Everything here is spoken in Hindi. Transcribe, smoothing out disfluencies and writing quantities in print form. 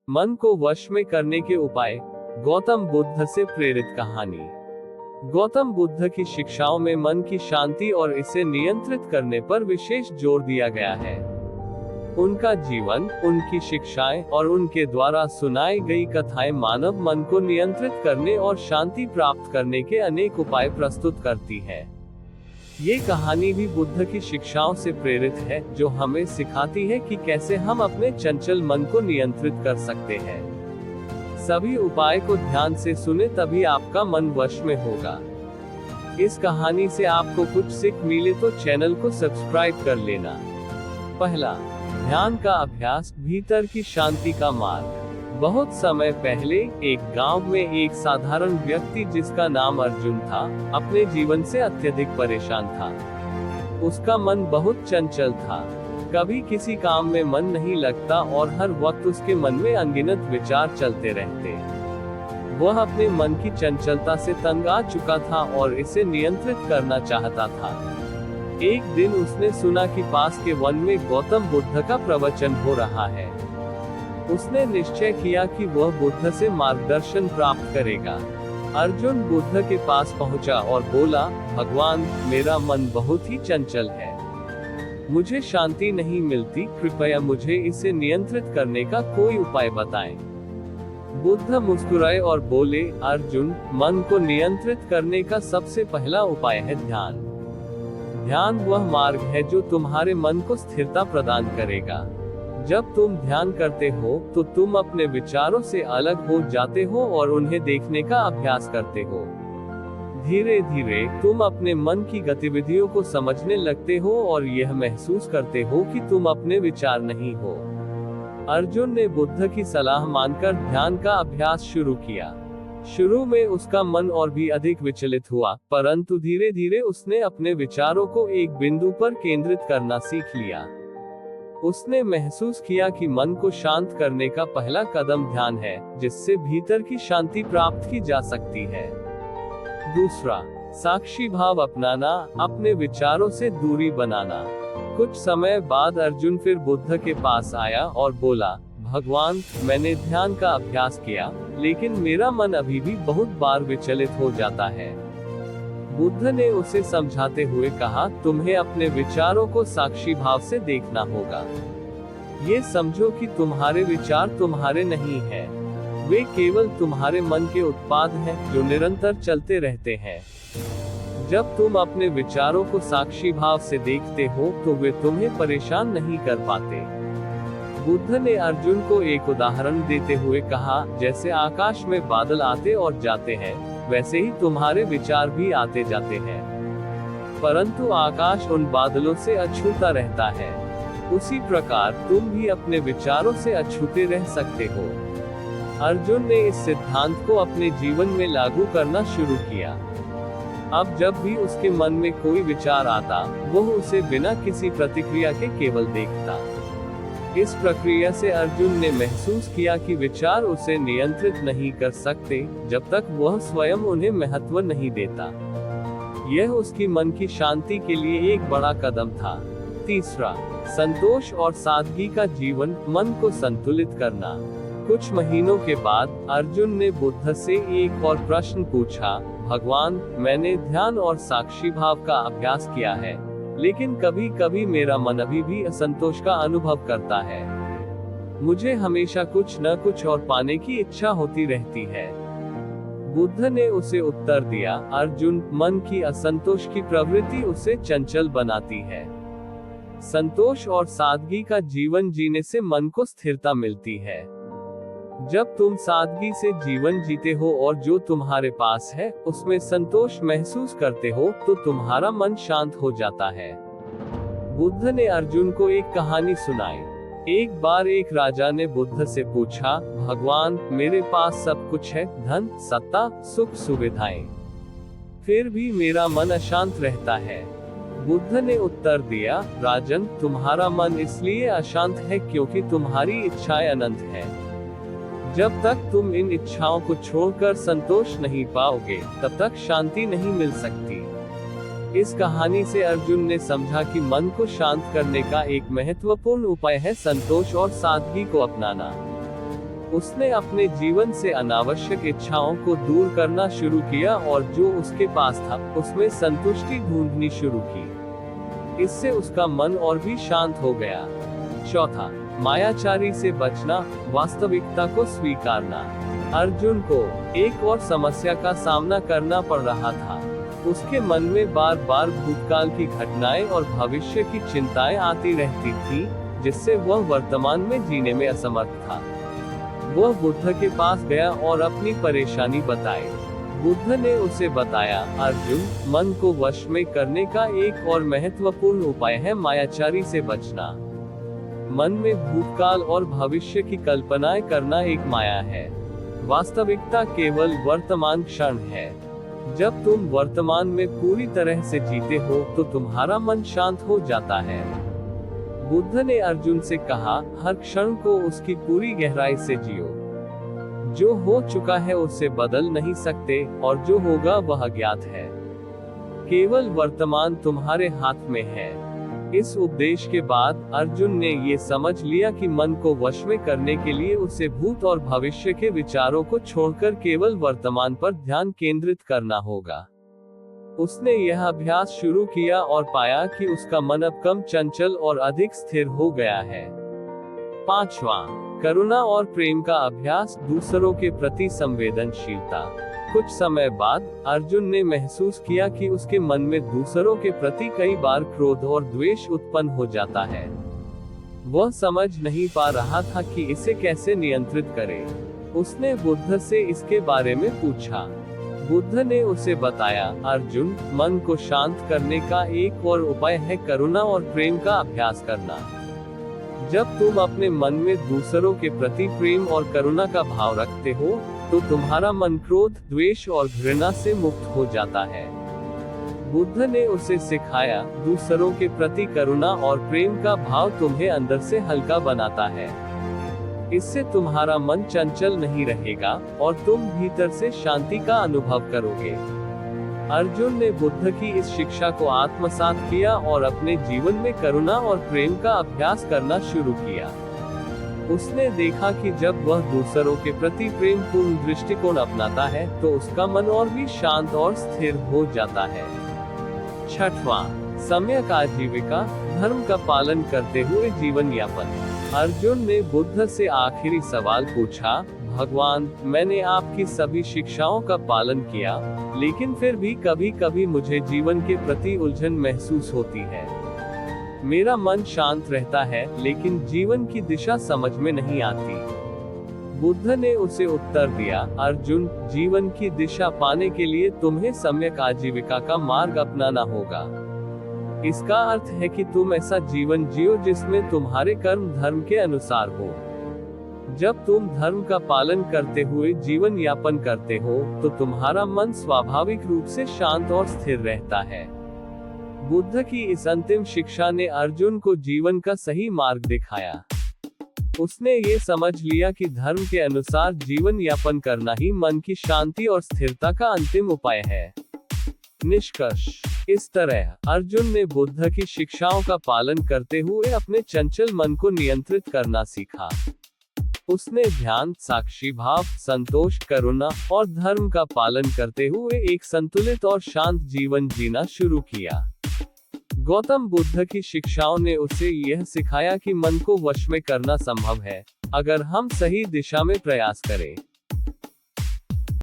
मन को वश में करने के उपाय। गौतम बुद्ध से प्रेरित कहानी। गौतम बुद्ध की शिक्षाओं में मन की शांति और इसे नियंत्रित करने पर विशेष जोर दिया गया है। उनका जीवन, उनकी शिक्षाएं और उनके द्वारा सुनाई गई कथाएं मानव मन को नियंत्रित करने और शांति प्राप्त करने के अनेक उपाय प्रस्तुत करती है। ये कहानी भी बुद्ध की शिक्षाओं से प्रेरित है, जो हमें सिखाती है कि कैसे हम अपने चंचल मन को नियंत्रित कर सकते हैं। सभी उपाय को ध्यान से सुने, तभी आपका मन वश में होगा। इस कहानी से आपको कुछ सीख मिले तो चैनल को सब्सक्राइब कर लेना। पहला, ध्यान का अभ्यास, भीतर की शांति का मार्ग। बहुत समय पहले एक गांव में एक साधारण व्यक्ति जिसका नाम अर्जुन था, अपने जीवन से अत्यधिक परेशान था। उसका मन बहुत चंचल था, कभी किसी काम में मन नहीं लगता और हर वक्त उसके मन में अनगिनत विचार चलते रहते। वह अपने मन की चंचलता से तंग आ चुका था और इसे नियंत्रित करना चाहता था। एक दिन उसने सुना कि पास के वन में गौतम बुद्ध का प्रवचन हो रहा है। उसने निश्चय किया कि वह बुद्ध से मार्गदर्शन प्राप्त करेगा। अर्जुन बुद्ध के पास पहुंचा और बोला, भगवान, मेरा मन बहुत ही चंचल है, मुझे शांति नहीं मिलती, कृपया मुझे इसे नियंत्रित करने का कोई उपाय बताएं। बुद्ध मुस्कुराए और बोले, अर्जुन, मन को नियंत्रित करने का सबसे पहला उपाय है ध्यान। ध्यान वह मार्ग है जो तुम्हारे मन को स्थिरता प्रदान करेगा। जब तुम ध्यान करते हो तो तुम अपने विचारों से अलग हो जाते हो और उन्हें देखने का अभ्यास करते हो। धीरे धीरे तुम अपने मन की गतिविधियों को समझने लगते हो और यह महसूस करते हो कि तुम अपने विचार नहीं हो। अर्जुन ने बुद्ध की सलाह मानकर ध्यान का अभ्यास शुरू किया। शुरू में उसका मन और भी अधिक विचलित हुआ, परंतु धीरे धीरे उसने अपने विचारों को एक बिंदु पर केंद्रित करना सीख लिया। उसने महसूस किया कि मन को शांत करने का पहला कदम ध्यान है, जिससे भीतर की शांति प्राप्त की जा सकती है। दूसरा, साक्षी भाव अपनाना, अपने विचारों से दूरी बनाना। कुछ समय बाद अर्जुन फिर बुद्ध के पास आया और बोला, भगवान, मैंने ध्यान का अभ्यास किया, लेकिन मेरा मन अभी भी बहुत बार विचलित हो जाता है। बुद्ध ने उसे समझाते हुए कहा, तुम्हें अपने विचारों को साक्षी भाव से देखना होगा। ये समझो कि तुम्हारे विचार तुम्हारे नहीं हैं, वे केवल तुम्हारे मन के उत्पाद हैं, जो निरंतर चलते रहते हैं। जब तुम अपने विचारों को साक्षी भाव से देखते हो तो वे तुम्हें परेशान नहीं कर पाते। बुद्ध ने अर्जुन को एक उदाहरण देते हुए कहा, जैसे आकाश में बादल आते और जाते हैं, वैसे ही तुम्हारे विचार भी आते जाते हैं, परंतु आकाश उन बादलों से अछूता रहता है। उसी प्रकार तुम भी अपने विचारों से अछूते रह सकते हो। अर्जुन ने इस सिद्धांत को अपने जीवन में लागू करना शुरू किया। अब जब भी उसके मन में कोई विचार आता, वह उसे बिना किसी प्रतिक्रिया के केवल देखता। इस प्रक्रिया से अर्जुन ने महसूस किया कि विचार उसे नियंत्रित नहीं कर सकते, जब तक वह स्वयं उन्हें महत्व नहीं देता। यह उसकी मन की शांति के लिए एक बड़ा कदम था। तीसरा, संतोष और सादगी का जीवन, मन को संतुलित करना। कुछ महीनों के बाद अर्जुन ने बुद्ध से एक और प्रश्न पूछा, भगवान, मैंने ध्यान और साक्षी भाव का अभ्यास किया है, लेकिन कभी कभी मेरा मन अभी भी असंतोष का अनुभव करता है। मुझे हमेशा कुछ न कुछ और पाने की इच्छा होती रहती है। बुद्ध ने उसे उत्तर दिया, अर्जुन, मन की असंतोष की प्रवृत्ति उसे चंचल बनाती है। संतोष और सादगी का जीवन जीने से मन को स्थिरता मिलती है। जब तुम सादगी से जीवन जीते हो और जो तुम्हारे पास है उसमें संतोष महसूस करते हो, तो तुम्हारा मन शांत हो जाता है। बुद्ध ने अर्जुन को एक कहानी सुनाई। एक बार एक राजा ने बुद्ध से पूछा, भगवान, मेरे पास सब कुछ है, धन, सत्ता, सुख सुविधाएं, फिर भी मेरा मन अशांत रहता है। बुद्ध ने उत्तर दिया, राजन, तुम्हारा मन इसलिए अशांत है क्योंकि तुम्हारी इच्छाएं अनंत है। जब तक तुम इन इच्छाओं को छोड़कर संतोष नहीं पाओगे, तब तक शांति नहीं मिल सकती। इस कहानी से अर्जुन ने समझा कि मन को शांत करने का एक महत्वपूर्ण उपाय है संतोष और सादगी को अपनाना। उसने अपने जीवन से अनावश्यक इच्छाओं को दूर करना शुरू किया और जो उसके पास था उसमें संतुष्टि ढूंढनी शुरू की। इससे उसका मन और भी शांत हो गया। चौथा, मायाचारी से बचना, वास्तविकता को स्वीकारना। अर्जुन को एक और समस्या का सामना करना पड़ रहा था। उसके मन में बार बार भूतकाल की घटनाएं और भविष्य की चिंताएं आती रहती थी, जिससे वह वर्तमान में जीने में असमर्थ था। वह बुद्ध के पास गया और अपनी परेशानी बताई। बुद्ध ने उसे बताया, अर्जुन, मन को वश में करने का एक और महत्वपूर्ण उपाय है मायाचारी से बचना। मन में भूतकाल और भविष्य की कल्पनाएं करना एक माया है। वास्तविकता केवल वर्तमान क्षण है। जब तुम वर्तमान में पूरी तरह से जीते हो तो तुम्हारा मन शांत हो जाता है। बुद्ध ने अर्जुन से कहा, हर क्षण को उसकी पूरी गहराई से जियो। जो हो चुका है उसे बदल नहीं सकते और जो होगा वह अज्ञात है। केवल वर्तमान तुम्हारे हाथ में है। इस उपदेश के बाद अर्जुन ने ये समझ लिया कि मन को वश में करने के लिए उसे भूत और भविष्य के विचारों को छोड़कर केवल वर्तमान पर ध्यान केंद्रित करना होगा। उसने यह अभ्यास शुरू किया और पाया कि उसका मन अब कम चंचल और अधिक स्थिर हो गया है। पांचवा, करुणा और प्रेम का अभ्यास, दूसरों के प्रति संवेदनशीलता। कुछ समय बाद अर्जुन ने महसूस किया कि उसके मन में दूसरों के प्रति कई बार क्रोध और द्वेष उत्पन्न हो जाता है। वह समझ नहीं पा रहा था कि इसे कैसे नियंत्रित करे। उसने बुद्ध से इसके बारे में पूछा। बुद्ध ने उसे बताया, अर्जुन, मन को शांत करने का एक और उपाय है करुणा और प्रेम का अभ्यास करना। जब तुम अपने मन में दूसरों के प्रति प्रेम और करुणा का भाव रखते हो तो तुम्हारा मन क्रोध, द्वेष और घृणा से मुक्त हो जाता है। बुद्ध ने उसे सिखाया, दूसरों के प्रति करुणा और प्रेम का भाव तुम्हें अंदर से हल्का बनाता है। इससे तुम्हारा मन चंचल नहीं रहेगा और तुम भीतर से शांति का अनुभव करोगे। अर्जुन ने बुद्ध की इस शिक्षा को आत्मसात किया और अपने जीवन में करुणा और प्रेम का अभ्यास करना शुरू किया। उसने देखा कि जब वह दूसरों के प्रति प्रेम पूर्ण दृष्टिकोण अपनाता है तो उसका मन और भी शांत और स्थिर हो जाता है। छठवां, सम्यक आजीविका, धर्म का पालन करते हुए जीवन यापन। अर्जुन ने बुद्ध से आखिरी सवाल पूछा, भगवान, मैंने आपकी सभी शिक्षाओं का पालन किया, लेकिन फिर भी कभी कभी मुझे जीवन के प्रति उलझन महसूस होती है। मेरा मन शांत रहता है लेकिन जीवन की दिशा समझ में नहीं आती। बुद्ध ने उसे उत्तर दिया, अर्जुन, जीवन की दिशा पाने के लिए तुम्हें सम्यक आजीविका का मार्ग अपनाना होगा। इसका अर्थ है कि तुम ऐसा जीवन जियो जिसमें तुम्हारे कर्म धर्म के अनुसार हो। जब तुम धर्म का पालन करते हुए जीवन यापन करते हो तो तुम्हारा मन स्वाभाविक रूप से शांत और स्थिर रहता है। बुद्ध की इस अंतिम शिक्षा ने अर्जुन को जीवन का सही मार्ग दिखाया। उसने ये समझ लिया कि धर्म के अनुसार जीवन यापन करना ही मन की शांति और स्थिरता का अंतिम उपाय है। निष्कर्ष, इस तरह अर्जुन ने बुद्ध की शिक्षाओं का पालन करते हुए अपने चंचल मन को नियंत्रित करना सीखा। उसने ध्यान, साक्षी भाव, संतोष, करुणा और धर्म का पालन करते हुए एक संतुलित और शांत जीवन जीना शुरू किया। गौतम बुद्ध की शिक्षाओं ने उसे यह सिखाया कि मन को वश में करना संभव है, अगर हम सही दिशा में प्रयास करें।